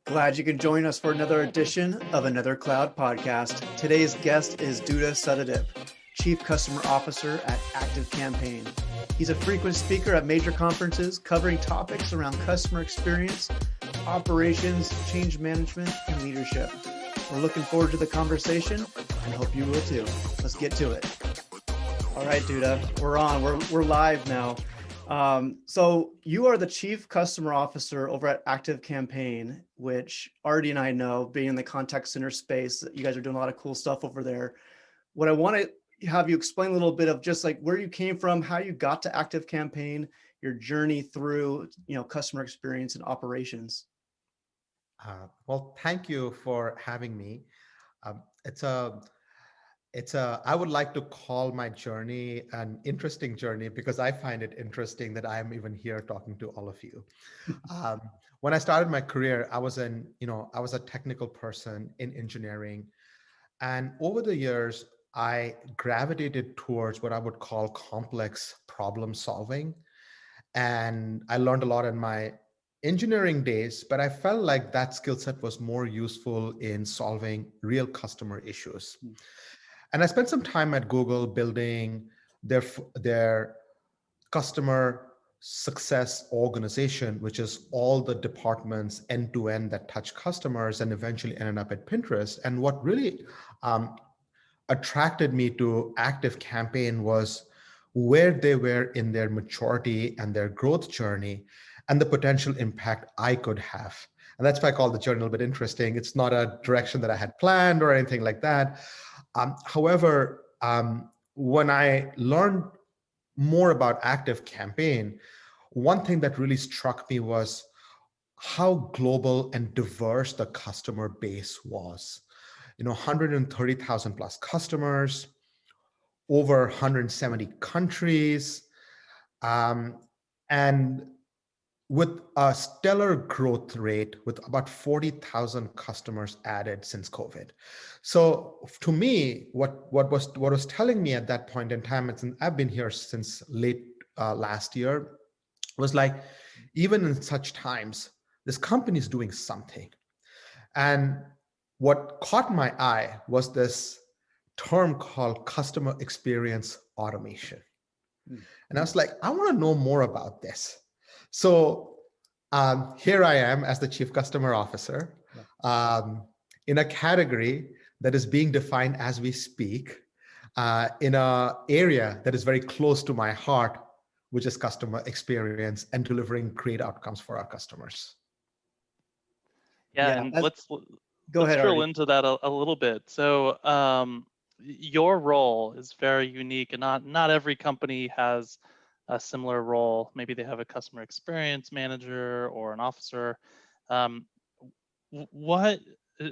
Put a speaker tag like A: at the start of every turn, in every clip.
A: Glad you can join us for another edition of Another Cloud podcast. Today's guest is Dutta Satadip, Chief Customer Officer at ActiveCampaign. He's a frequent speaker at major conferences covering topics around customer experience, operations, change management, and leadership. We're looking forward to the conversation and hope you will too. Let's get to it. All right, Dutta, we're on. We're live now. So you are the Chief Customer Officer over at ActiveCampaign, which Artie and I know, being in the contact center space, that you guys are doing a lot of cool stuff over there. What I want to have you explain a little bit of just like where you came from, how you got to ActiveCampaign, your journey through, customer experience and operations.
B: Well, thank you for having me. It's a I would like to call my journey an interesting journey because I find it interesting that I am even here talking to all of you. Um, when I started my career, I was a technical person in engineering. And over the years, I gravitated towards what I would call complex problem solving. And I learned a lot in my engineering days, but I felt like that skill set was more useful in solving real customer issues. And I spent some time at Google building their customer success organization, which is all the departments end to end that touch customers, and eventually ended up at Pinterest. And what really attracted me to ActiveCampaign was where they were in their maturity and their growth journey and the potential impact I could have. And that's why I call the journey a little bit interesting. It's not a direction that I had planned or anything like that. However, when I learned more about ActiveCampaign, one thing that really struck me was how global and diverse the customer base was. 130,000 plus customers, over 170 countries, and with a stellar growth rate with about 40,000 customers added since COVID. So to me, what was telling me at that point in time, and I've been here since late last year, was like, even in such times, this company is doing something. And what caught my eye was this term called customer experience automation. And I was like, I want to know more about this. So here I am as the Chief Customer Officer in a category that is being defined as we speak in an area that is very close to my heart, which is customer experience and delivering great outcomes for our customers.
C: Yeah, and let's
A: go ahead,
C: drill
A: Artie.
C: into that a little bit. So your role is very unique, and not every company has a similar role. Maybe they have a customer experience manager or an officer. What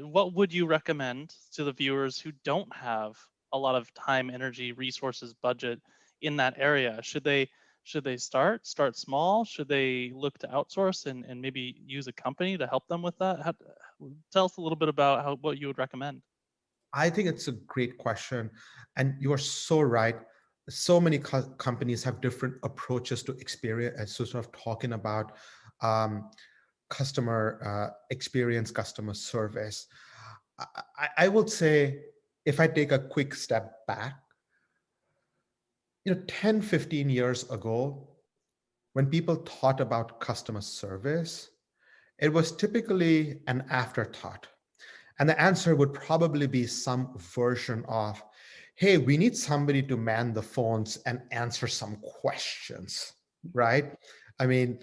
C: would you recommend to the viewers who don't have a lot of time, energy, resources, budget in that area? Should they start small? Should they look to outsource and maybe use a company to help them with that? Tell us a little bit about what you would recommend.
B: I think it's a great question. And you are so right. So many companies have different approaches to experience, and so sort of talking about customer experience, customer service. I would say, if I take a quick step back, 10, 15 years ago, when people thought about customer service, it was typically an afterthought. And the answer would probably be some version of, hey, we need somebody to man the phones and answer some questions, right? I mean,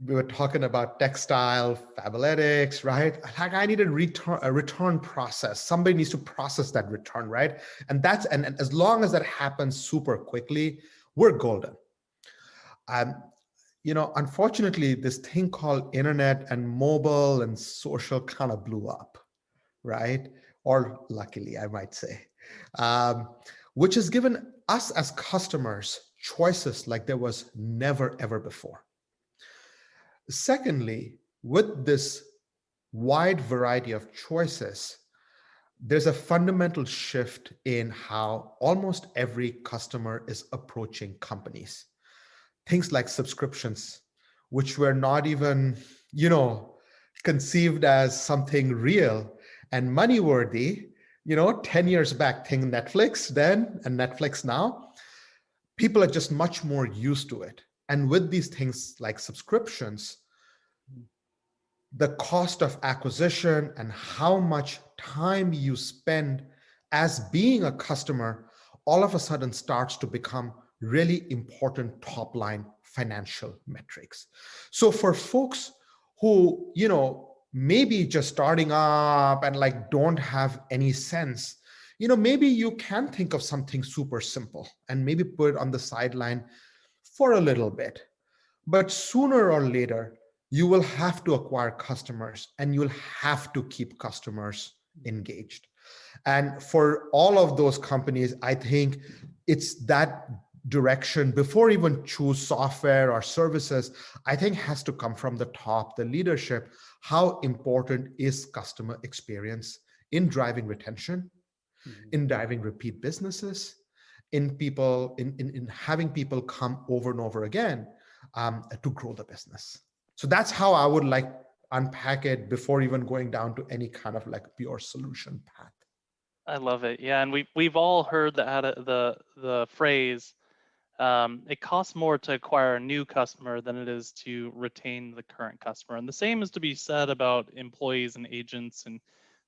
B: we were talking about textile, Fabletics, right? Like, I need a return process. Somebody needs to process that return, right? And as long as that happens super quickly, we're golden. Unfortunately, this thing called internet and mobile and social kind of blew up, right? Or luckily, I might say, which has given us as customers choices like there was never, ever before. Secondly, with this wide variety of choices, there's a fundamental shift in how almost every customer is approaching companies. Things like subscriptions, which were not even, conceived as something real and money worthy, 10 years back, think Netflix then and Netflix now, people are just much more used to it. And with these things like subscriptions, the cost of acquisition and how much time you spend as being a customer all of a sudden starts to become really important top line financial metrics. So for folks who, maybe just starting up and like don't have any sense, maybe you can think of something super simple and maybe put it on the sideline for a little bit. But sooner or later, you will have to acquire customers and you'll have to keep customers engaged. And for all of those companies, I think it's that direction before even choose software or services, I think has to come from the top, the leadership. How important is customer experience in driving retention, in driving repeat businesses, in people, in having people come over and over again to grow the business. So that's how I would like unpack it before even going down to any kind of like pure solution path.
C: I love it. Yeah, and we've all heard the phrase, it costs more to acquire a new customer than it is to retain the current customer. And the same is to be said about employees and agents, and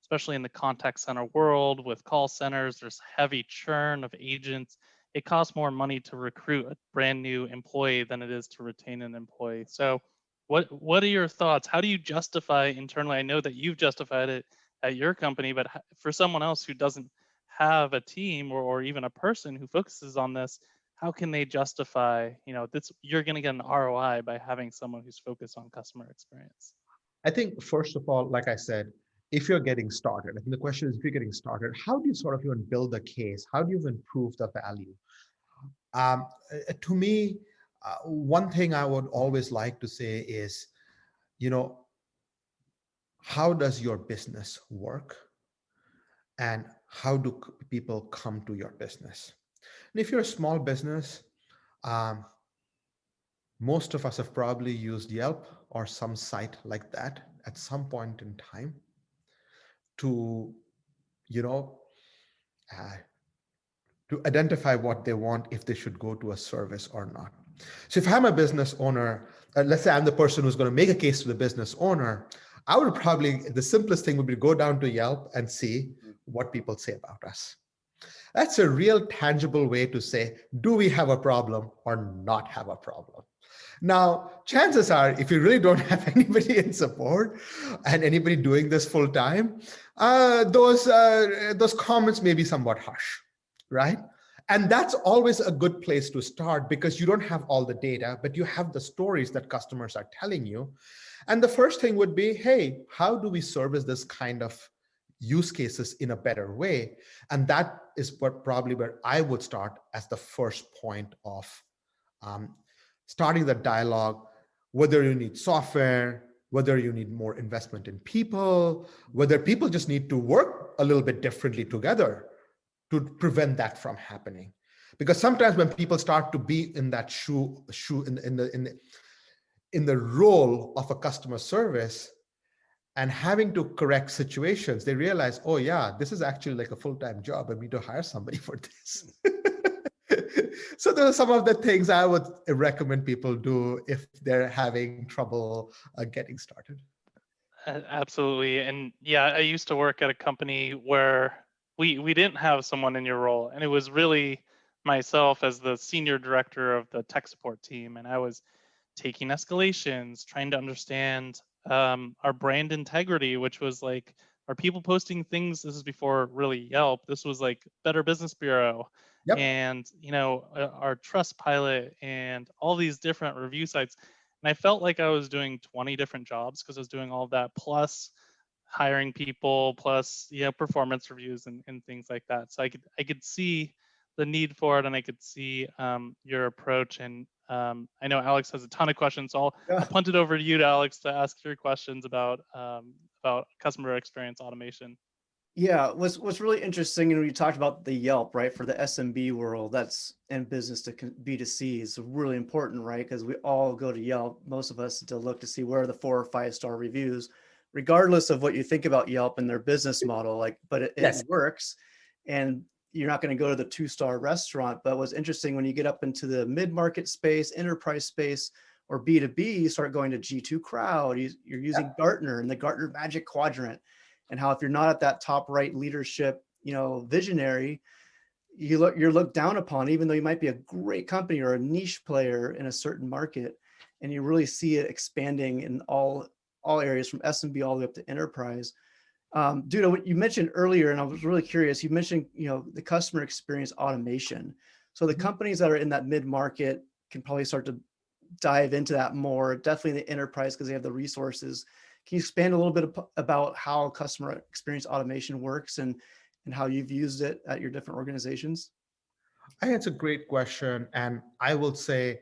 C: especially in the contact center world with call centers, there's heavy churn of agents. It costs more money to recruit a brand new employee than it is to retain an employee. So what are your thoughts? How do you justify internally? I know that you've justified it at your company, but for someone else who doesn't have a team or even a person who focuses on this, how can they justify, this, you're going to get an ROI by having someone who's focused on customer experience?
B: I think, first of all, like I said, if you're getting started, I think the question is, if you're getting started, how do you sort of even build a case? How do you even prove the value? To me, one thing I would always like to say is, how does your business work? And how do people come to your business? And if you're a small business, um, most of us have probably used Yelp or some site like that at some point in time to, you know, uh, to identify what they want, if they should go to a service or not. So if I'm a business owner, let's say I'm the person who's going to make a case to the business owner, I would probably, the simplest thing would be to go down to Yelp and see what people say about us. That's a real tangible way to say, do we have a problem or not have a problem? Now, chances are, if you really don't have anybody in support and anybody doing this full time, those comments may be somewhat harsh, right? And that's always a good place to start, because you don't have all the data, but you have the stories that customers are telling you. And the first thing would be, hey, how do we service this kind of use cases in a better way? And that is probably where I would start as the first point of starting the dialogue, whether you need software, whether you need more investment in people, whether people just need to work a little bit differently together to prevent that from happening. Because sometimes when people start to be in that shoe in the role of a customer service and having to correct situations, they realize, oh yeah, this is actually like a full-time job and we need to hire somebody for this. So those are some of the things I would recommend people do if they're having trouble getting started.
C: Absolutely. And yeah, I used to work at a company where we didn't have someone in your role, and it was really myself as the senior director of the tech support team, and I was taking escalations, trying to understand our brand integrity, which was like, are people posting things? This is before really Yelp. This was like Better Business Bureau,
B: Yep.
C: and our Trust Pilot, and all these different review sites. And I felt like I was doing 20 different jobs because I was doing all of that, plus hiring people, plus performance reviews and things like that. So I could see the need for it, and I could see your approach. And I know Alex has a ton of questions, so I'll punt it over to you, to Alex, to ask your questions about customer experience automation.
A: Yeah, what's really interesting, and we talked about the Yelp, right, for the SMB world, that's in business to B2C is really important, right? Because we all go to Yelp, most of us, to look to see where are the 4 or 5 star reviews. regardless of what you think about Yelp and their business model, like, but it
B: Yes.
A: works. And you're not going to go to the 2-star restaurant. But what's interesting, when you get up into the mid-market space, enterprise space, or B2B, you start going to G2 Crowd. You're using Gartner and the Gartner Magic Quadrant, and how if you're not at that top right leadership, visionary, you're looked down upon, even though you might be a great company or a niche player in a certain market. And you really see it expanding in all areas, from SMB all the way up to enterprise. Dutta, what you mentioned earlier, and I was really curious, you mentioned, the customer experience automation. So the companies that are in that mid-market can probably start to dive into that more, definitely the enterprise, because they have the resources. Can you expand a little bit about how customer experience automation works and how you've used it at your different organizations?
B: I think it's a great question. And I will say,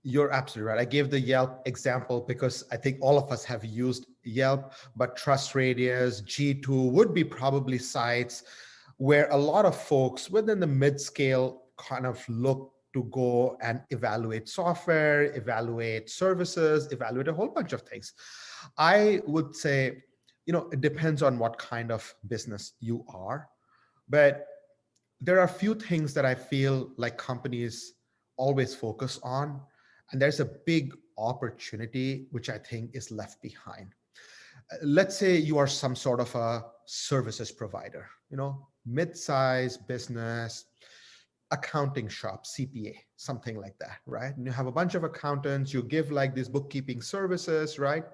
B: you're absolutely right. I gave the Yelp example because I think all of us have used Yelp, but Trust Radius, G2 would be probably sites where a lot of folks within the mid-scale kind of look to go and evaluate software, evaluate services, evaluate a whole bunch of things. I would say, it depends on what kind of business you are, but there are a few things that I feel like companies always focus on, and there's a big opportunity which I think is left behind. Let's say you are some sort of a services provider, mid-size business, accounting shop, CPA, something like that, right? And you have a bunch of accountants, you give like these bookkeeping services, right?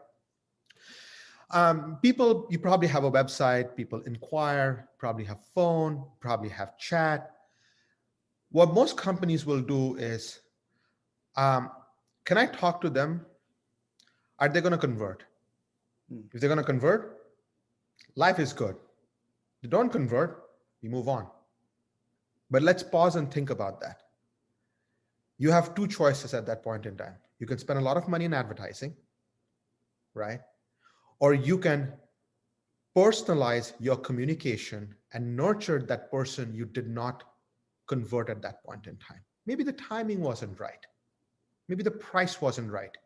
B: People, you probably have a website, people inquire, probably have phone, probably have chat. What most companies will do is, can I talk to them? Are they going to convert? If they're going to convert, life is good. If they don't convert, we move on. But let's pause and think about that. You have two choices at that point in time. You can spend a lot of money in advertising, right? Or you can personalize your communication and nurture that person you did not convert at that point in time. Maybe the timing wasn't right. Maybe the price wasn't right.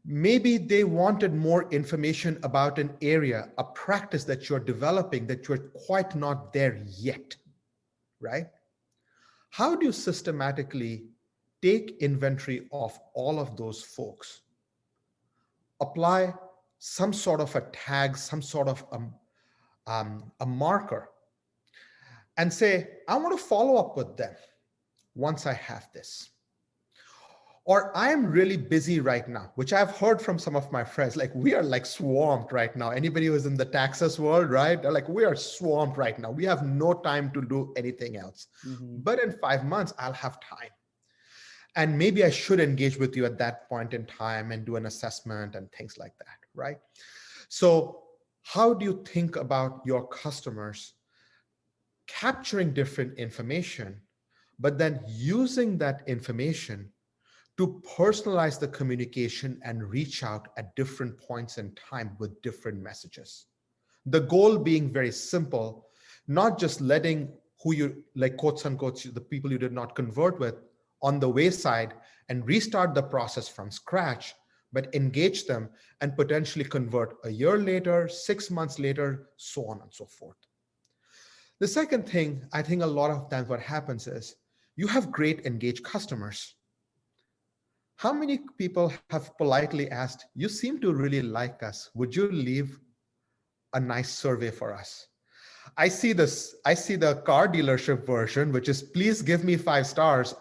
B: Maybe they wanted more information about an area, a practice that you're developing that you're quite not there yet, right? How do you systematically take inventory of all of those folks, apply some sort of a tag, some sort of a marker, and say, I want to follow up with them once I have this? Or I am really busy right now, which I've heard from some of my friends, like we are like swamped right now. Anybody who's in the taxes world, right? They're like, we are swamped right now. We have no time to do anything else. But in 5 months, I'll have time. And maybe I should engage with you at that point in time and do an assessment and things like that, right? So how do you think about your customers capturing different information, but then using that information to personalize the communication and reach out at different points in time with different messages? The goal being very simple, not just letting who you, like quotes unquote, the people you did not convert with on the wayside and restart the process from scratch, but engage them and potentially convert a year later, 6 months later, so on and so forth. The second thing, I think a lot of times what happens is you have great engaged customers. How many people have politely asked, you seem to really like us, would you leave a nice survey for us? I see the car dealership version, which is please give me 5 stars,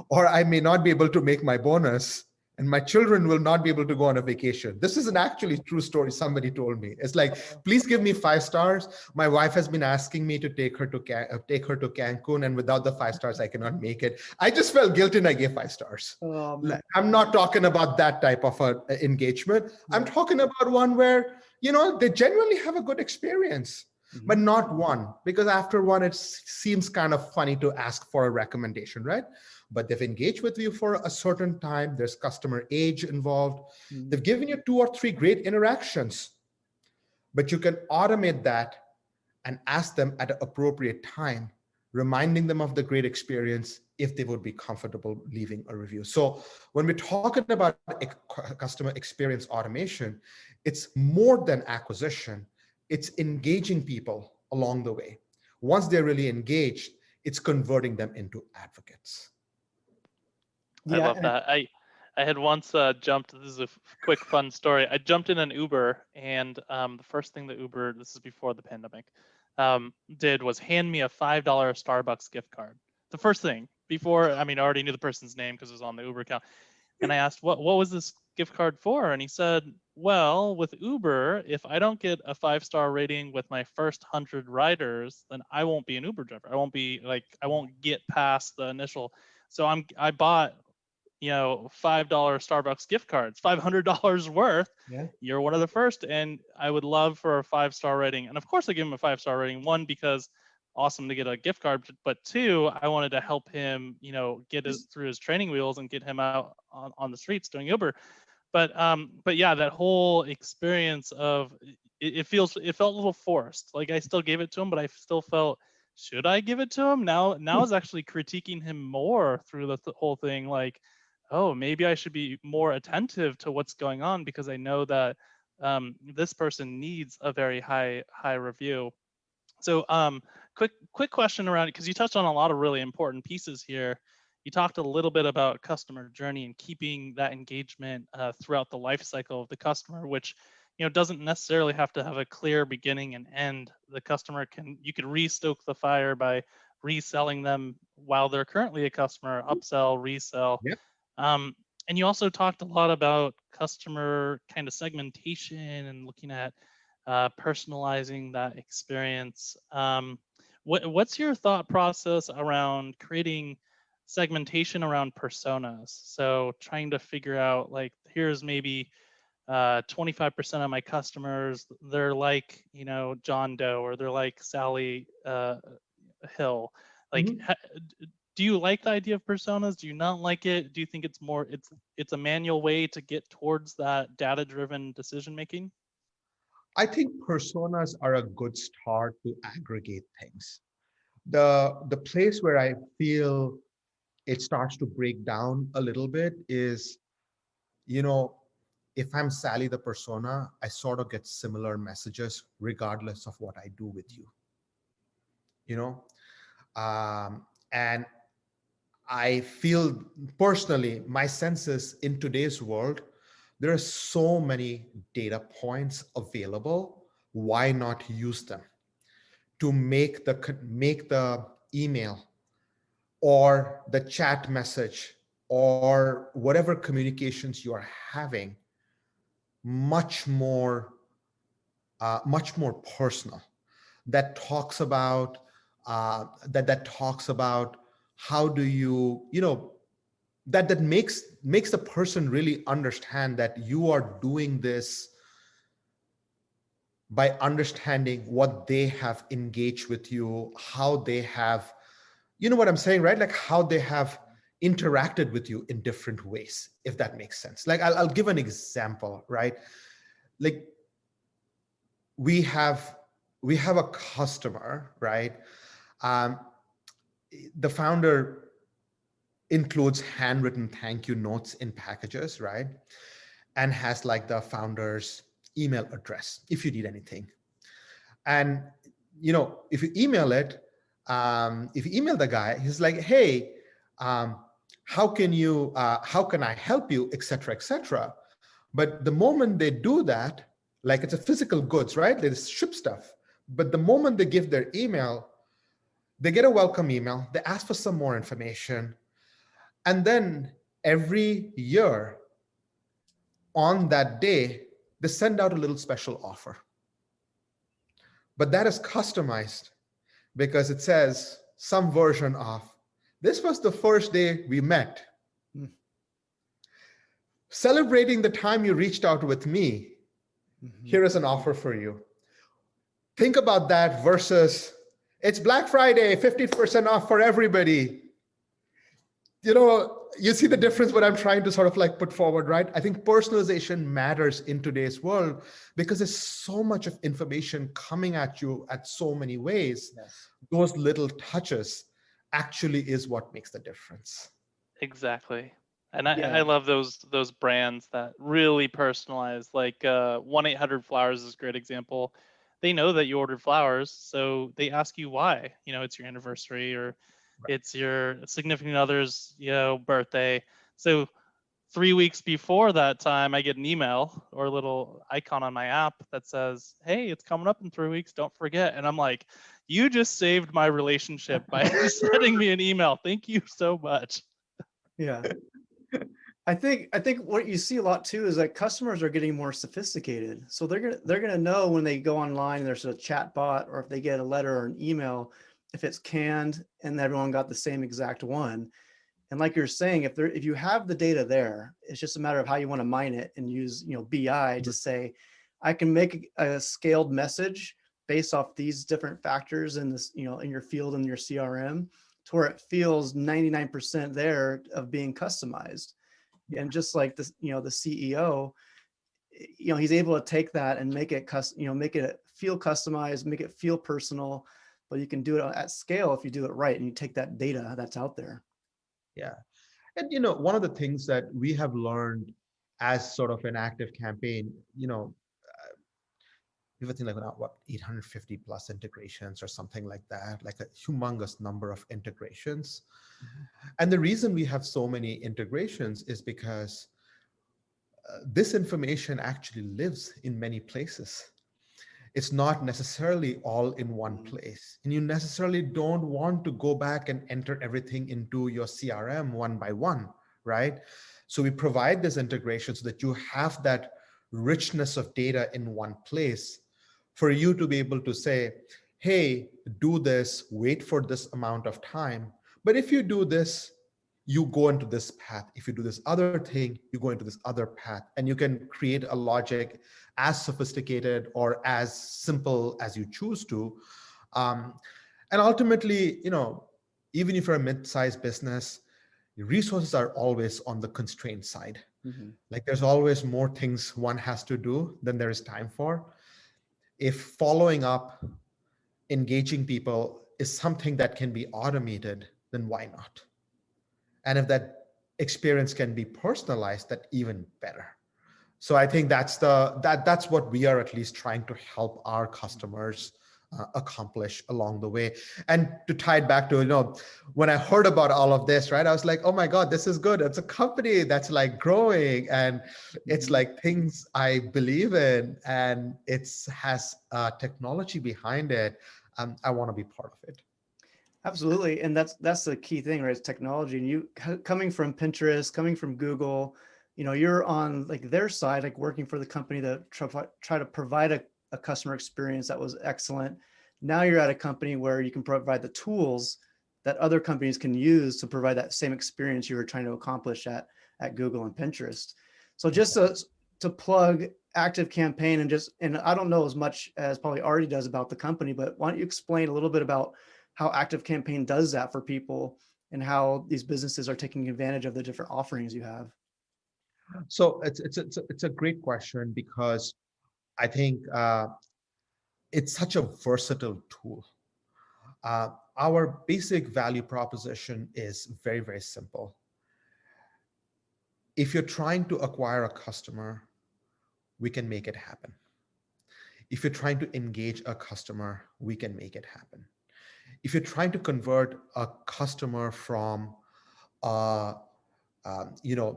B: or I may not be able to make my bonus and my children will not be able to go on a vacation. This is an actually true story somebody told me. It's like, please give me 5 stars. My wife has been asking me to take her to Cancun, and without the 5 stars, I cannot make it. I just felt guilty and I gave 5 stars. I'm not talking about that type of engagement. I'm talking about one where, they genuinely have a good experience. But not one, because after one, it seems kind of funny to ask for a recommendation, right? But they've engaged with you for a certain time. There's customer age involved. They've given you 2 or 3 great interactions, but you can automate that and ask them at an appropriate time reminding them of the great experience if they would be comfortable leaving a review. So when we're talking about customer experience automation, it's more than acquisition. It's engaging people along the way. Once they're really engaged, it's converting them into advocates.
C: I
A: Yeah.
C: love that. I had once jumped. This is a quick fun story. I jumped in an Uber, and the first thing that Uber, this is before the pandemic, did was hand me a $5 Starbucks gift card. The first thing before, I mean, I already knew the person's name because it was on the Uber account, and I asked what was this gift card for, and he said, well, with Uber, if I don't get a 5-star rating with my first 100 riders, then I won't be an Uber driver. I won't be like, I won't get past the initial. So I bought, $5 Starbucks gift cards, $500 worth.
A: Yeah.
C: You're one of the first, and I would love for a 5-star rating. And of course, I give him a 5-star rating. One, because awesome to get a gift card, but two, I wanted to help him, get through his training wheels and get him out on the streets doing Uber. But yeah, that whole experience of it felt a little forced. Like I still gave it to him, but I still felt, should I give it to him? Now I was actually critiquing him more through the whole thing. Like, oh, maybe I should be more attentive to what's going on because I know that this person needs a very high review. So quick question around it, because you touched on a lot of really important pieces here. You talked a little bit about customer journey and keeping that engagement throughout the life cycle of the customer, which doesn't necessarily have to have a clear beginning and end. The customer you could re-stoke the fire by reselling them while they're currently a customer, upsell, resell.
B: Yep.
C: And you also talked a lot about customer kind of segmentation and looking at personalizing that experience. What's your thought process around creating segmentation around personas? So trying to figure out, like, here's maybe 25% of my customers, they're like, John Doe, or they're like Sally Hill. Like, do you like the idea of personas? Do you not like it? Do you think it's more, it's a manual way to get towards that data-driven decision making?
B: I think personas are a good start to aggregate things. The place where I feel it starts to break down a little bit is, if I'm Sally the persona, I sort of get similar messages regardless of what I do with you. And I feel personally, my sense is in today's world, there are so many data points available. Why not use them to make the email or the chat message or whatever communications you are having much more personal? That talks about that talks about how do you that makes the person really understand that you are doing this by understanding what they have engaged with you, how they have, what I'm saying, right? Like how they have interacted with you in different ways, if that makes sense. Like I'll give an example, right? Like we have a customer, right? The founder includes handwritten thank you notes in packages, right? And has like the founder's email address if you need anything. And if you email it, if you email the guy, he's like, hey, how can I help you, etc., etc. But the moment they do that, like it's a physical goods, right? They ship stuff. But the moment they give their email, they get a welcome email, they ask for some more information. And then every year on that day, they send out a little special offer. But that is customized because it says some version of, this was the first day we met. Celebrating the time you reached out with me, here is an offer for you. Think about that versus, it's Black Friday, 50% off for everybody. you see the difference what I'm trying to sort of like put forward, right? I think personalization matters in today's world because there's so much of information coming at you at so many ways.
A: Yes.
B: Those little touches actually is what makes the difference.
C: Exactly. And I
A: Yeah.
C: love those brands that really personalize. Like 1-800-Flowers is a great example. They know that you ordered flowers, so they ask you why. It's your anniversary or it's your significant other's, birthday. So 3 weeks before that time, I get an email or a little icon on my app that says, "Hey, it's coming up in 3 weeks. Don't forget." And I'm like, "You just saved my relationship by sending me an email. Thank you so much."
A: Yeah. I think what you see a lot too is that customers are getting more sophisticated. So they're gonna know when they go online and there's a chat bot, or if they get a letter or an email, if it's canned and everyone got the same exact one. And like you're saying, if you have the data there, it's just a matter of how you want to mine it and use BI to say, I can make a scaled message based off these different factors in this in your field and your CRM, to where it feels 99% there of being customized. And just like this, the CEO, he's able to take that and make it make it feel customized, make it feel personal. But you can do it at scale if you do it right and you take that data that's out there.
B: Yeah. And one of the things that we have learned as sort of an active campaign, we have a thing like what 850 plus integrations or something like that, like a humongous number of integrations. And the reason we have so many integrations is because this information actually lives in many places. It's not necessarily all in one place. And you necessarily don't want to go back and enter everything into your CRM one by one, right? So we provide this integration so that you have that richness of data in one place for you to be able to say, hey, do this, wait for this amount of time. But if you do this, you go into this path. If you do this other thing, you go into this other path. And you can create a logic as sophisticated or as simple as you choose to. Um, and ultimately, even if you're a mid-sized business, resources are always on the constraint side.
A: Mm-hmm.
B: Like there's always more things one has to do than there is time for. If following up, engaging people is something that can be automated, then why not? And if that experience can be personalized, that even better. So I think that's what we are at least trying to help our customers accomplish along the way. And to tie it back to, when I heard about all of this, right, I was like, oh my God, this is good. It's a company that's like growing and it's like things I believe in and it's has technology behind it. I want to be part of it.
A: Absolutely. And that's the key thing, right? It's technology. And you coming from Pinterest, coming from Google, you're on like their side, like working for the company to try to provide a customer experience that was excellent. Now you're at a company where you can provide the tools that other companies can use to provide that same experience you were trying to accomplish at Google and Pinterest. So just to plug ActiveCampaign and I don't know as much as probably Artie does about the company, but why don't you explain a little bit about how ActiveCampaign does that for people and how these businesses are taking advantage of the different offerings you have?
B: So it's a great question because I think it's such a versatile tool. Our basic value proposition is very, very simple. If you're trying to acquire a customer, we can make it happen. If you're trying to engage a customer, we can make it happen. If you're trying to convert a customer from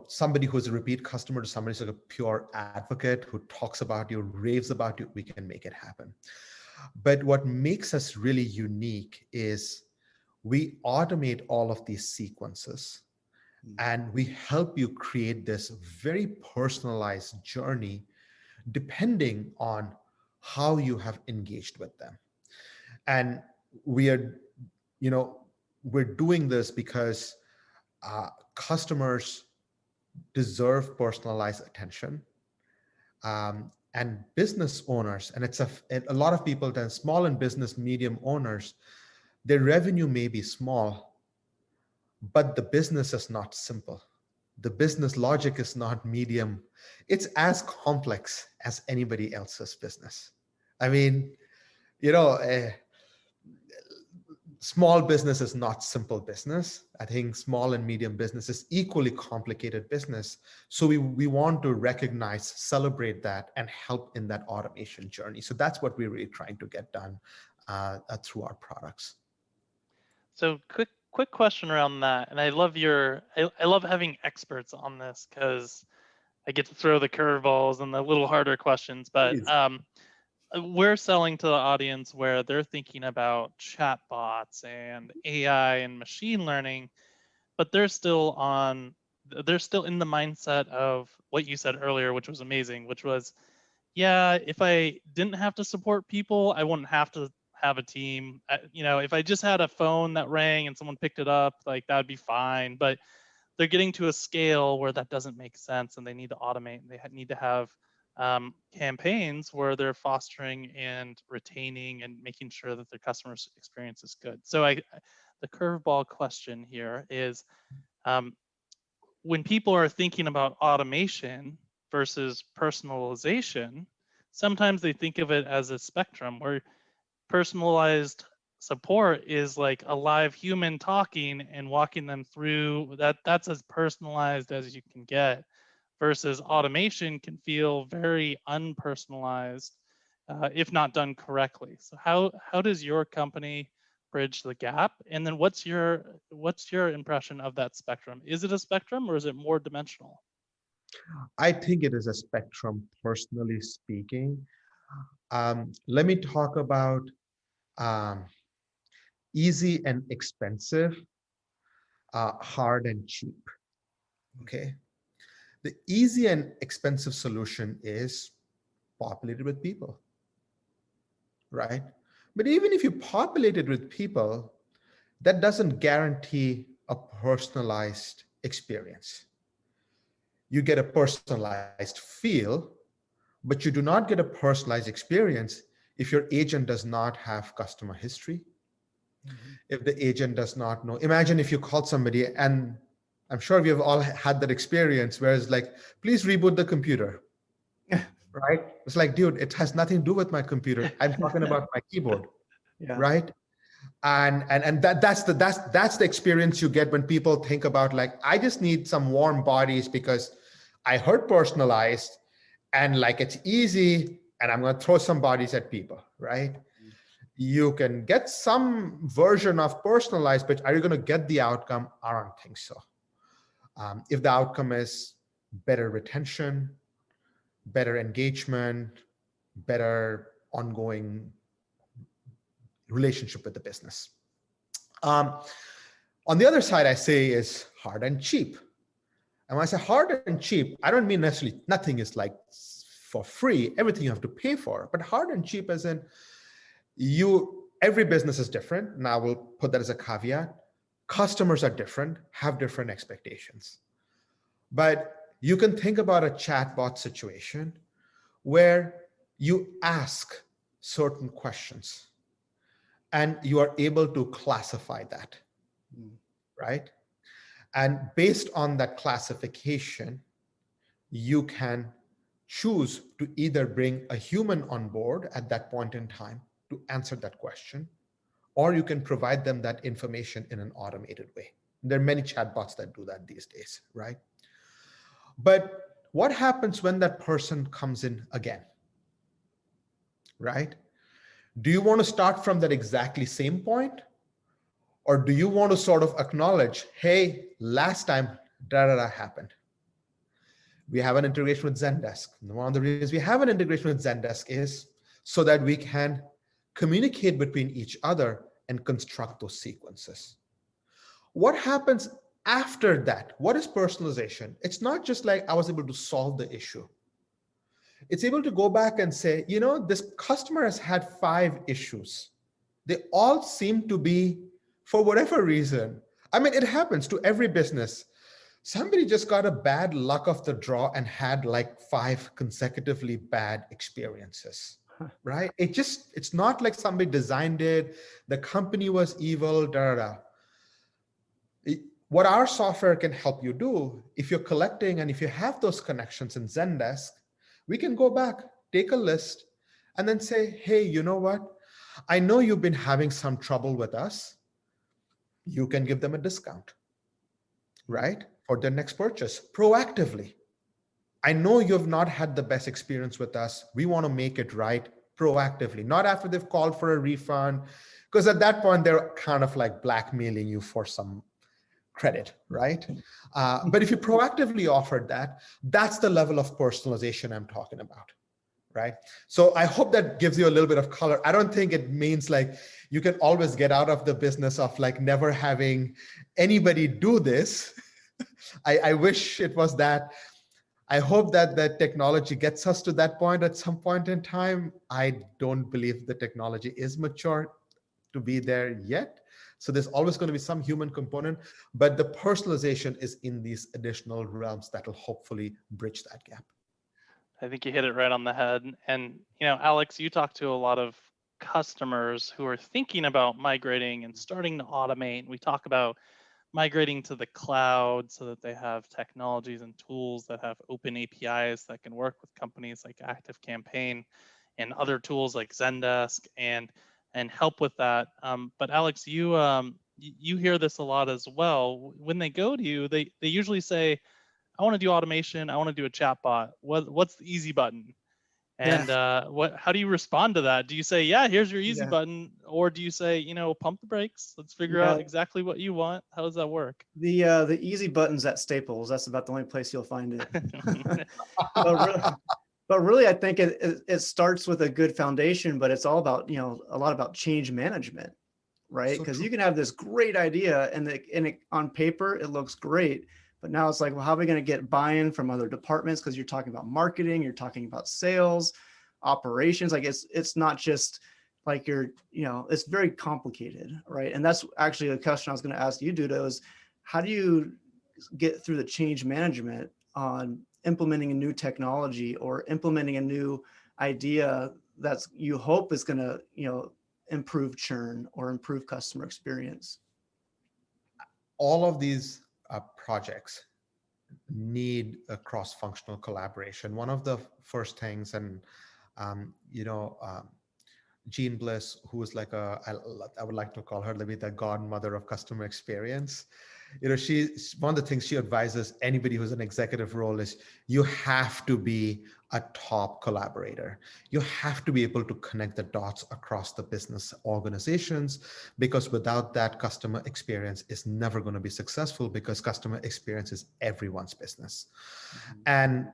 B: somebody who's a repeat customer to somebody who's like a pure advocate who talks about you, raves about you, we can make it happen. But what makes us really unique is we automate all of these sequences and we help you create this very personalized journey depending on how you have engaged with them. And we are, we're doing this because customers deserve personalized attention. And business owners, and it's a lot of people, then small and business medium owners, their revenue may be small, but the business is not simple. The business logic is not medium. It's as complex as anybody else's business. I mean, you know, small business is not simple business. I think small and medium business is equally complicated business. So we want to recognize, celebrate that, and help in that automation journey. So that's what we're really trying to get done through our products.
C: So quick question around that, and I love I love having experts on this because I get to throw the curveballs and the little harder questions. But
B: Please.
C: we're selling to the audience where they're thinking about chatbots and AI and machine learning, but they're still in the mindset of what you said earlier, which was amazing, which was, yeah, if I didn't have to support people, I wouldn't have to have a team. If I just had a phone that rang and someone picked it up, like that would be fine. But they're getting to a scale where that doesn't make sense, and they need to automate, and they need to have campaigns where they're fostering and retaining and making sure that their customer experience is good. So the curveball question here is, when people are thinking about automation versus personalization, sometimes they think of it as a spectrum where personalized support is like a live human talking and walking them through that's as personalized as you can get, versus automation can feel very unpersonalized if not done correctly. So how does your company bridge the gap? And then what's your impression of that spectrum? Is it a spectrum or is it more dimensional?
B: I think it is a spectrum, personally speaking. Let me talk about um, easy and expensive, hard and cheap. Okay. The easy and expensive solution is populated with people, right? But even if you populate it with people, that doesn't guarantee a personalized experience. You get a personalized feel, but you do not get a personalized experience if your agent does not have customer history, if the agent does not know. Imagine if you called somebody, and I'm sure we have all had that experience where it's like, please reboot the computer, right? It's like, dude, it has nothing to do with my computer. I'm talking about my keyboard,
A: Yeah.
B: right? And that's the experience you get when people think about, like, I just need some warm bodies because I heard personalized and like it's easy and I'm going to throw some bodies at people, right? You can get some version of personalized, but are you going to get the outcome? I don't think so. If the outcome is better retention, better engagement, better ongoing relationship with the business. On the other side, I say is hard and cheap. And when I say hard and cheap, I don't mean necessarily nothing is like for free, everything you have to pay for, but hard and cheap as in every business is different. Now we'll put that as a caveat. Customers are different, have different expectations. But you can think about a chatbot situation where you ask certain questions and you are able to classify that, right? And based on that classification, you can choose to either bring a human on board at that point in time to answer that question, or you can provide them that information in an automated way. There are many chatbots that do that these days, right? But what happens when that person comes in again, right? Do you want to start from that exactly same point? Or do you want to sort of acknowledge, hey, last time da happened? We have an integration with Zendesk. And one of the reasons we have an integration with Zendesk is so that we can communicate between each other and construct those sequences. What happens after that? What is personalization? It's not just like I was able to solve the issue. It's able to go back and say, this customer has had 5 issues. They all seem to be, for whatever reason, I mean, it happens to every business. Somebody just got a bad luck of the draw and had like 5 consecutively bad experiences, right? It's not like somebody designed it. The company was evil, what our software can help you do, if you're collecting and if you have those connections in Zendesk, we can go back, take a list, and then say, hey, you know what? I know you've been having some trouble with us. You can give them a discount, right? For their next purchase proactively. I know you've not had the best experience with us. We want to make it right proactively, not after they've called for a refund, because at that point, they're kind of like blackmailing you for some credit, right? But if you proactively offered that, that's the level of personalization I'm talking about, right? So I hope that gives you a little bit of color. I don't think it means like you can always get out of the business of like never having anybody do this. I wish it was that. I hope that the technology gets us to that point at some point in time. I don't believe the technology is mature to be there yet. So there's always going to be some human component, but the personalization is in these additional realms that will hopefully bridge that gap.
C: I think you hit it right on the head. And, Alex, you talk to a lot of customers who are thinking about migrating and starting to automate. We talk about migrating to the cloud so that they have technologies and tools that have open APIs that can work with companies like ActiveCampaign and other tools like Zendesk and help with that. But Alex, you hear this a lot as well. When they go to you, they usually say, I want to do automation. I want to do a chatbot. What's the easy button? And how do you respond to that? Do you say, yeah, here's your easy button? Or do you say, pump the brakes. Let's figure out exactly what you want. How does that work?
A: The easy button's at Staples. That's about the only place you'll find it. But really, I think it starts with a good foundation, but it's all about, a lot about change management, right? Because you can have this great idea and on paper, it looks great. But now it's like, well, how are we going to get buy-in from other departments? Because you're talking about marketing, you're talking about sales, operations. Like it's not just like it's very complicated, right? And that's actually a question I was going to ask you, Dutta, is how do you get through the change management on implementing a new technology or implementing a new idea that's you hope is going to, improve churn or improve customer experience?
B: All of these projects need a cross-functional collaboration. One of the first things, and Jean Bliss, who is like I would like to call her maybe the godmother of customer experience. She's one of the things she advises anybody who's an executive role is you have to be a top collaborator. You have to be able to connect the dots across the business organizations, because without that, customer experience is never going to be successful, because customer experience is everyone's business. And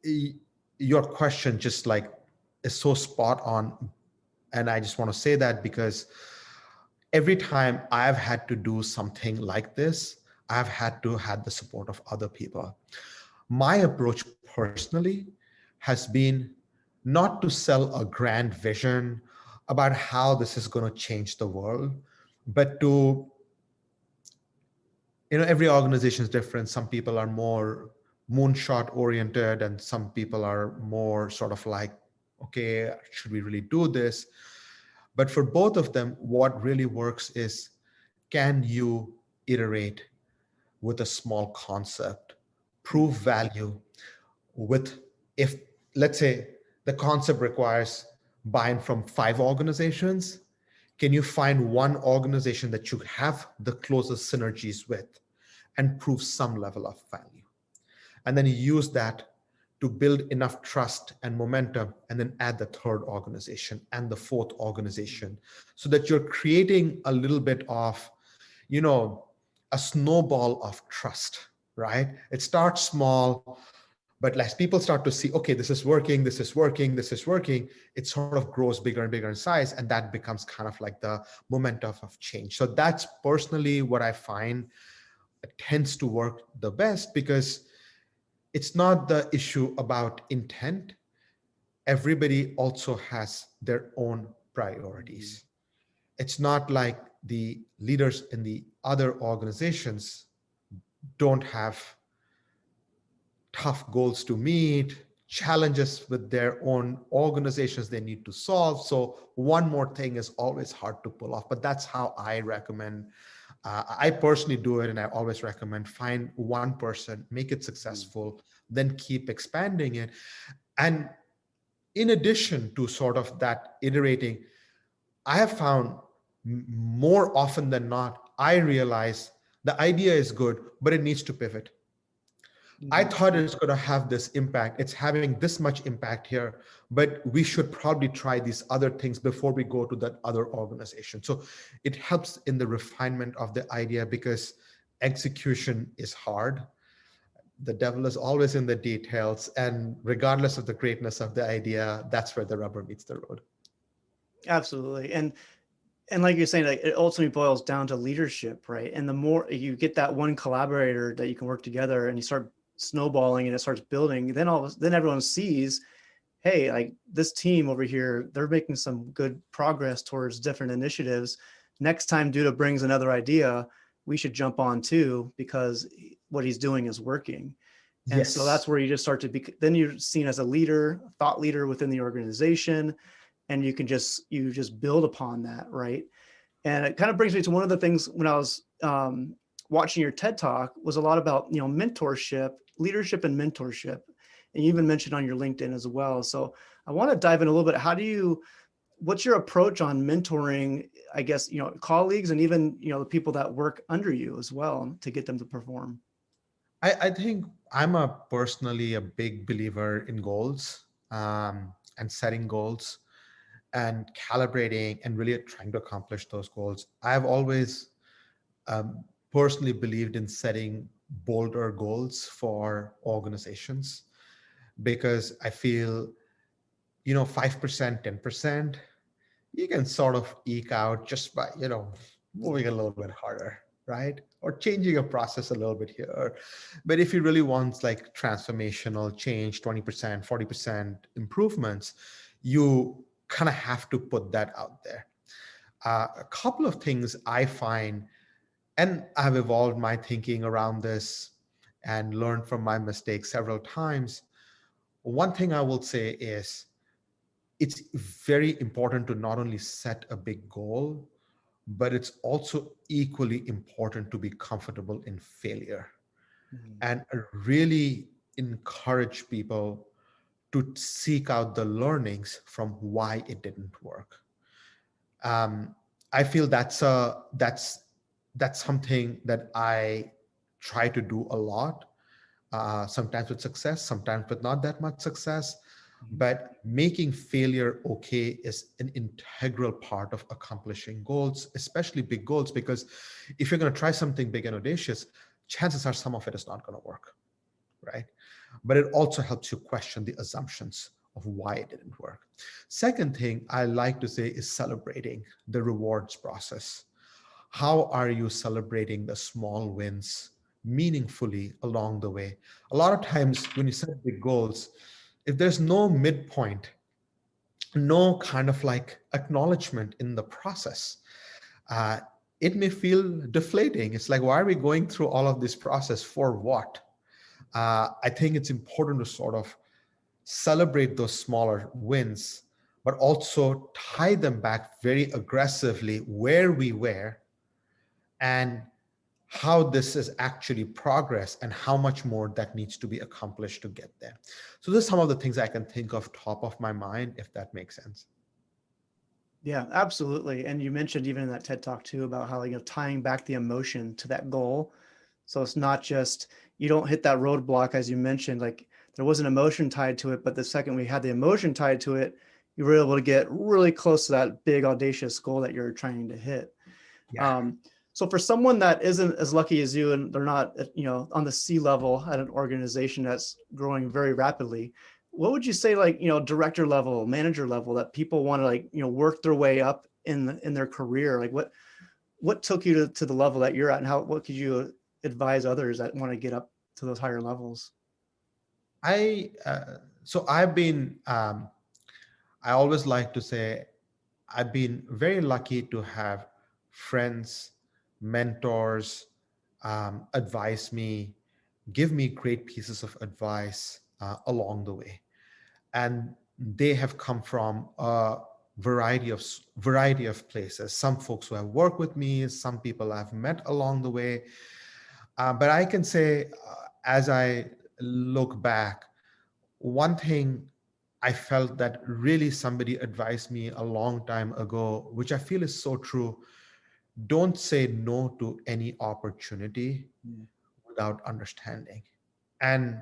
B: your question just like is so spot on. And I just want to say that because every time I've had to do something like this, I've had to have the support of other people. My approach personally has been not to sell a grand vision about how this is going to change the world, but to, every organization is different. Some people are more moonshot oriented and some people are more sort of like, okay, should we really do this? But for both of them, what really works is, can you iterate with a small concept, prove value with, if let's say the concept requires buy-in from 5 organizations, can you find one organization that you have the closest synergies with and prove some level of value? And then you use that to build enough trust and momentum, and then add the 3rd organization and the 4th organization, so that you're creating a little bit of, a snowball of trust, right? It starts small, but as people start to see, okay, this is working, this is working, this is working, it sort of grows bigger and bigger in size, and that becomes kind of like the momentum of change. So that's personally what I find tends to work the best, because it's not the issue about intent. Everybody also has their own priorities. It's not like the leaders in the other organizations don't have tough goals to meet, challenges with their own organizations they need to solve. So one more thing is always hard to pull off, but that's how I recommend I personally do it, and I always recommend find one person, make it
A: Mm.
B: successful, then keep expanding it. And in addition to sort of that iterating, I have found more often than not, I realize the idea is good, but it needs to pivot. I
A: Mhm.
B: thought it's going to have this impact. It's having this much impact here, but we should probably try these other things before we go to that other organization. So it helps in the refinement of the idea because execution is hard. The devil is always in the details. And regardless of the greatness of the idea, that's where the rubber meets the road.
A: Absolutely. And like you're saying, like it ultimately boils down to leadership, right? And the more you get that one collaborator that you can work together and you start snowballing and it starts building, then everyone sees, hey, like this team over here, they're making some good progress towards different initiatives. Next time Duda brings another idea, we should jump on too, because what he's doing is working. And so
B: Yes.
A: that's where you just start to be, then you're seen as a leader, a thought leader within the organization, and you just build upon that, right? And it kind of brings me to one of the things when I was watching your TED talk was a lot about, mentorship, leadership and mentorship. And you even mentioned on your LinkedIn as well. So I want to dive in a little bit. What's your approach on mentoring, I guess, colleagues and even, the people that work under you as well to get them to perform?
B: I think I'm personally a big believer in goals, and setting goals and calibrating and really trying to accomplish those goals. I've always personally believed in setting bolder goals for organizations because I feel, 5%, 10%, you can sort of eke out just by, moving a little bit harder, right? Or changing a process a little bit here. But if you really want like transformational change, 20%, 40% improvements, you kind of have to put that out there. A couple of things I find, and I've evolved my thinking around this and learned from my mistakes several times. One thing I will say is it's very important to not only set a big goal, but it's also equally important to be comfortable in failure
A: Mhm.
B: and really encourage people to seek out the learnings from why it didn't work. um, I feel that's something that I try to do a lot. Sometimes with success, sometimes with not that much success.
A: Mhm.
B: But making failure okay is an integral part of accomplishing goals, especially big goals, because if you're going to try something big and audacious, chances are some of it is not going to work, right? But it also helps you question the assumptions of why it didn't work. Second thing I like to say is celebrating the rewards process. How are you celebrating the small wins meaningfully along the way? A lot of times when you set big goals, if there's no midpoint, no kind of like acknowledgement in the process, uh, it may feel deflating. It's like, why are we going through all of this process for what? I think it's important to sort of celebrate those smaller wins, but also tie them back very aggressively where we were and how this is actually progress and how much more that needs to be accomplished to get there. So those are some of the things I can think of top of my mind, if that makes sense.
A: Yeah, absolutely. And you mentioned even in that TED talk too about how, tying back the emotion to that goal. So it's not just you don't hit that roadblock, as you mentioned, like there was an emotion tied to it, but the second we had the emotion tied to it, you were able to get really close to that big audacious goal that you're trying to hit.
B: Yeah.
A: Um, so for someone that isn't as lucky as you and they're not, on the C level at an organization that's growing very rapidly, what would you say, like, director level, manager level, that people want to, like, work their way up in their career? Like what took you to the level that you're at, and what could you advise others that want to get up to those higher levels?
B: I so I've been I always like to say I've been very lucky to have friends, mentors, advise me, give me great pieces of advice along the way. And they have come from a variety of places. Some folks who have worked with me, some people I've met along the way. But I can say, as I look back, one thing I felt that really somebody advised me a long time ago, which I feel is so true: don't say no to any opportunity without understanding. And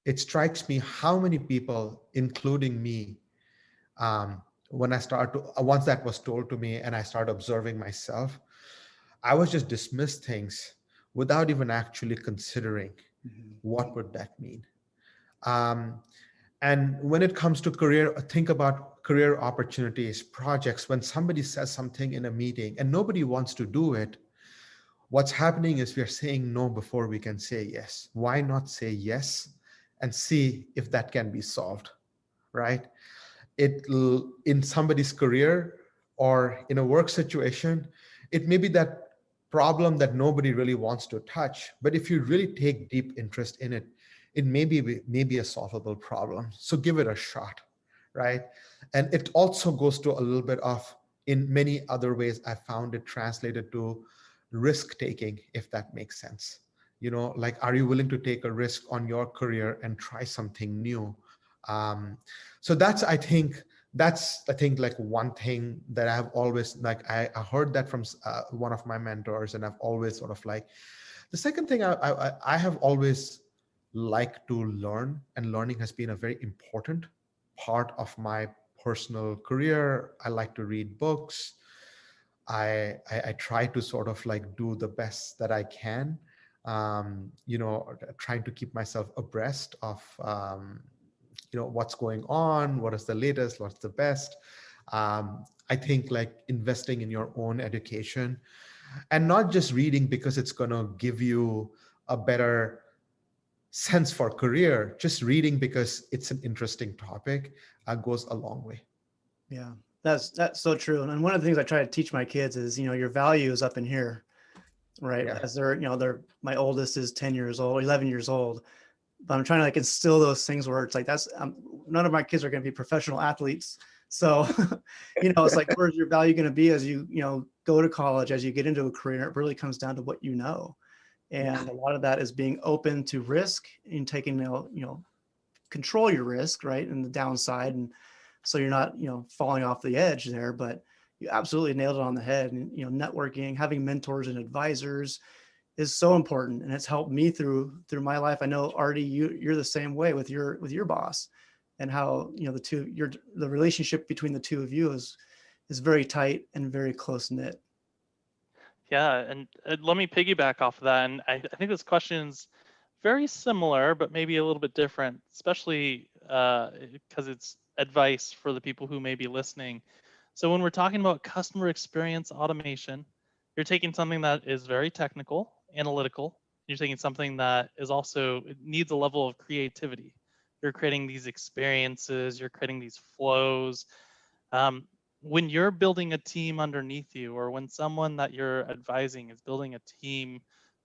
B: it strikes me how many people, including me, when I start to once that was told to me and I started observing myself, I was just dismiss things without even actually considering what would that mean. Um, and when it comes to career, think about career opportunities, projects. When somebody says something in a meeting and nobody wants to do it, what's happening is we're saying no before we can say yes. Why not say yes and see if that can be solved, right? In somebody's career or in a work situation, it may be that problem that nobody really wants to touch, but if you really take deep interest in it, it may be a solvable problem. So give it a shot, right? And it also goes to a little bit of, in many other ways I found it translated to risk taking, if that makes sense. Like, are you willing to take a risk on your career and try something new? um, so that's I think like one thing that I've always, like, I heard that from one of my mentors, and I've always sort of like. The second thing I have always liked to learn, and learning has been a very important part of my personal career. I like to read books. I try to sort of like do the best that I can, trying to keep myself abreast of what's going on, what is the latest, what's the best. I think like investing in your own education, and not just reading because it's going to give you a better sense for career, just reading because it's an interesting topic, goes a long way.
A: Yeah, that's so true. And one of the things I try to teach my kids is, your value is up in here, right?
B: Yeah.
A: As my oldest is 10 years old, 11 years old, but I'm trying to like instill those things where it's like, none of my kids are going to be professional athletes. So, it's like, where's your value going to be as you go to college, as you get into a career? It really comes down to what you know. And a lot of that is being open to risk and taking, control your risk, right? And the downside. And so you're not, falling off the edge there, but you absolutely nailed it on the head. And, networking, having mentors and advisors is so important. And it's helped me through my life. I know, Artie, you're the same way with your boss, and how, the relationship between the two of you is very tight and very close knit.
C: Yeah, and let me piggyback off of that. And I think this question's very similar, but maybe a little bit different, especially because it's advice for the people who may be listening. So when we're talking about customer experience automation, you're taking something that is very technical, analytical. You're taking something that is also, it needs a level of creativity. You're creating these experiences, you're creating these flows. Um, when you're building a team underneath you, or when someone that you're advising is building a team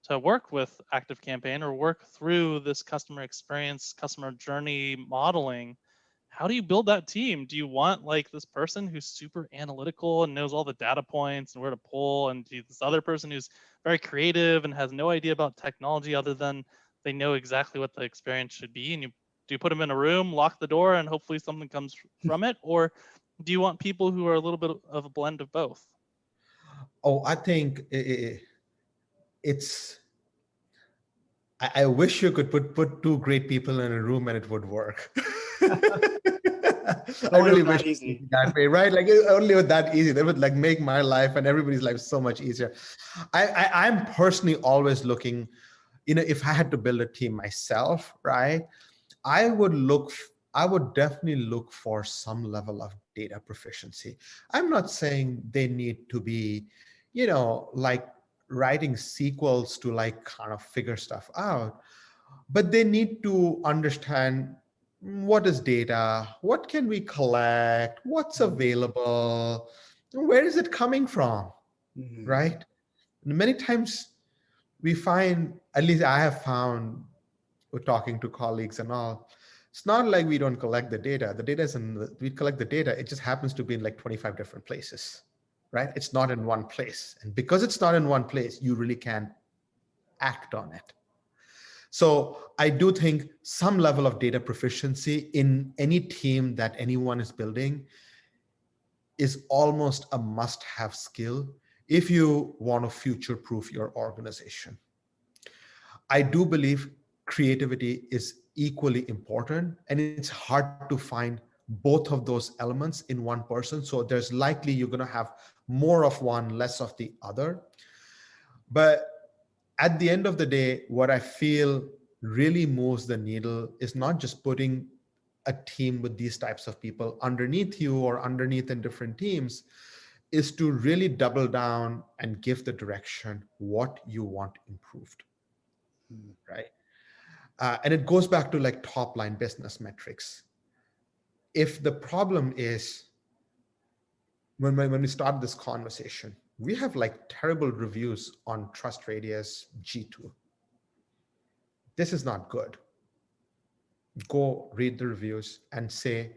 C: to work with ActiveCampaign or work through this customer experience, customer journey modeling, how do you build that team? Do you want like this person who's super analytical and knows all the data points and where to pull, and do this other person who's very creative and has no idea about technology other than they know exactly what the experience should be? And do you put them in a room, lock the door, and hopefully something comes from it? Or do you want people who are a little bit of a blend of both?
B: Oh, I think it's. I wish you could put two great people in a room and it would work. I
A: Only
B: really
A: that
B: wish it
A: easy.
B: would be that way, right? Like only with that easy, that would like make my life and everybody's life so much easier. I'm personally always looking, if I had to build a team myself, right? I would look, I would definitely look for some level of data proficiency. I'm not saying they need to be, like writing sequels to like kind of figure stuff out, but they need to understand what is data, what can we collect, what's available, where is it coming from,
A: Mm-hmm.
B: right? And many times we find, at least I have found, with talking to colleagues and all, It's not like we don't collect the data. The data is we collect the data. It just happens to be in like 25 different places, right? It's not in one place. And because it's not in one place, you really can't act on it. So I do think some level of data proficiency in any team that anyone is building is almost a must-have skill if you want to future-proof your organization. I do believe creativity is equally important, and it's hard to find both of those elements in one person. So there's likely you're going to have more of one, less of the other. But at the end of the day, what I feel really moves the needle is not just putting a team with these types of people underneath you or underneath in different teams, is to really double down and give the direction what you want improved, right? And it goes back to like top line business metrics. If the problem is, when we start this conversation, we have like terrible reviews on Trust Radius G2. This is not good. Go read the reviews and say,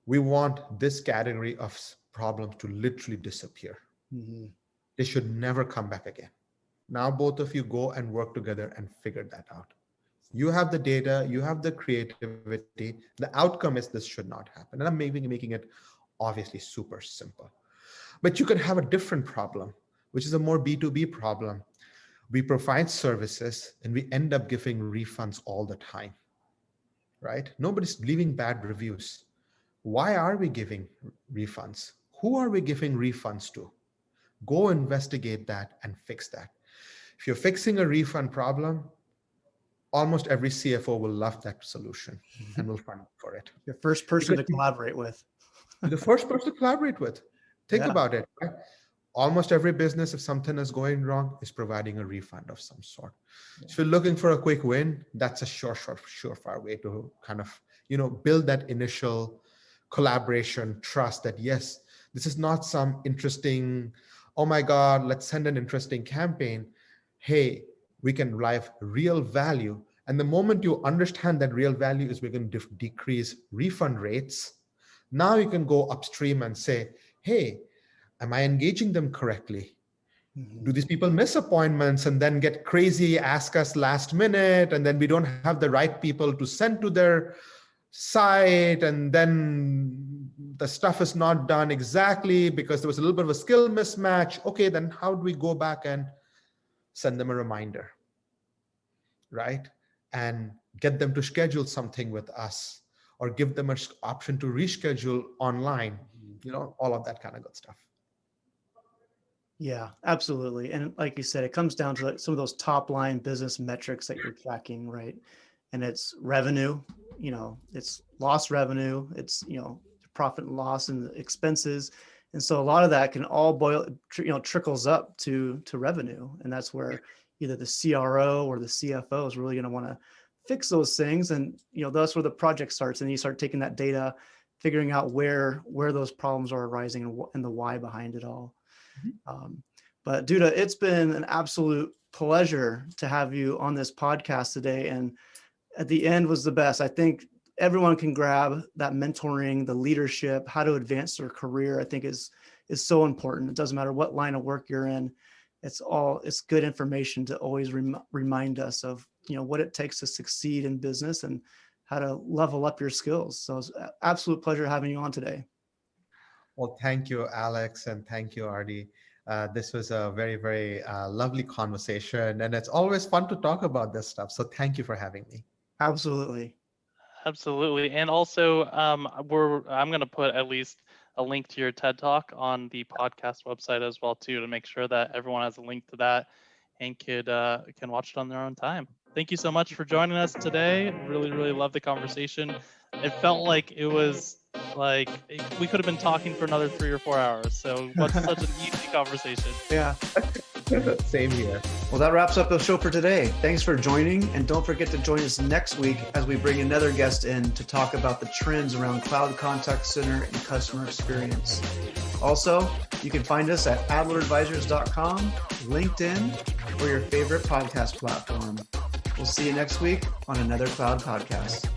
B: we want this category of problems to literally disappear. They should never come back again. Now both of you go and work together and figure that out. You have the data, you have the creativity. The outcome is this should not happen. And I'm making it obviously super simple. But you could have a different problem, which is a more B2B problem. We provide services and we end up giving refunds all the time, right? Nobody's leaving bad reviews. Why are we giving refunds? Who are we giving refunds to? Go investigate that and fix that. If you're fixing a refund problem, almost every CFO will love that solution and will fund for it.
A: Your first person to collaborate with.
B: The first person to collaborate with. Think about it, right? Almost every business, if something is going wrong, is providing a refund of some sort. So if you're looking for a quick win, that's a surefire way to kind of, build that initial collaboration, trust that, yes, this is not some interesting, oh my God, let's send an interesting campaign. Hey, we can drive real value. And the moment you understand that real value is we're going to decrease refund rates, now you can go upstream and say, hey, am I engaging them correctly? Do these people miss appointments and then get crazy, ask us last minute, and then we don't have the right people to send to their site, and then the stuff is not done exactly because there was a little bit of a skill mismatch. Okay, then how do we go back and send them a reminder, right? And get them to schedule something with us, or give them an option to reschedule online, all of that kind of good stuff.
A: Yeah, absolutely. And like you said, it comes down to like some of those top line business metrics that you're tracking, right? And it's revenue, it's lost revenue, it's, profit and loss and expenses. And so a lot of that can all trickles up to revenue. And that's where either the CRO or the CFO is really going to want to fix those things. And, that's where the project starts. And you start taking that data, figuring out where those problems are arising and the why behind it all. But Dutta, it's been an absolute pleasure to have you on this podcast today. And at the end was the best. I think everyone can grab that mentoring, the leadership, how to advance their career, I think is so important. It doesn't matter what line of work you're in. It's good information to always remind us of, what it takes to succeed in business and how to level up your skills. So it's an absolute pleasure having you on today.
B: Well, thank you, Alex, and thank you, Ardi. This was a very, very lovely conversation, and it's always fun to talk about this stuff. So thank you for having me.
A: Absolutely.
C: And also, I'm going to put at least a link to your TED Talk on the podcast website as well, too, to make sure that everyone has a link to that and can watch it on their own time. Thank you so much for joining us today. Really, really love the conversation. It felt like it was like we could have been talking for another 3 or 4 hours. So what's such an easy conversation?
A: Yeah.
B: Same here.
A: Well, that wraps up the show for today. Thanks for joining. And don't forget to join us next week as we bring another guest in to talk about the trends around cloud contact center and customer experience. Also, you can find us at adleradvisors.com, LinkedIn, or your favorite podcast platform. We'll see you next week on another Cloud Podcast.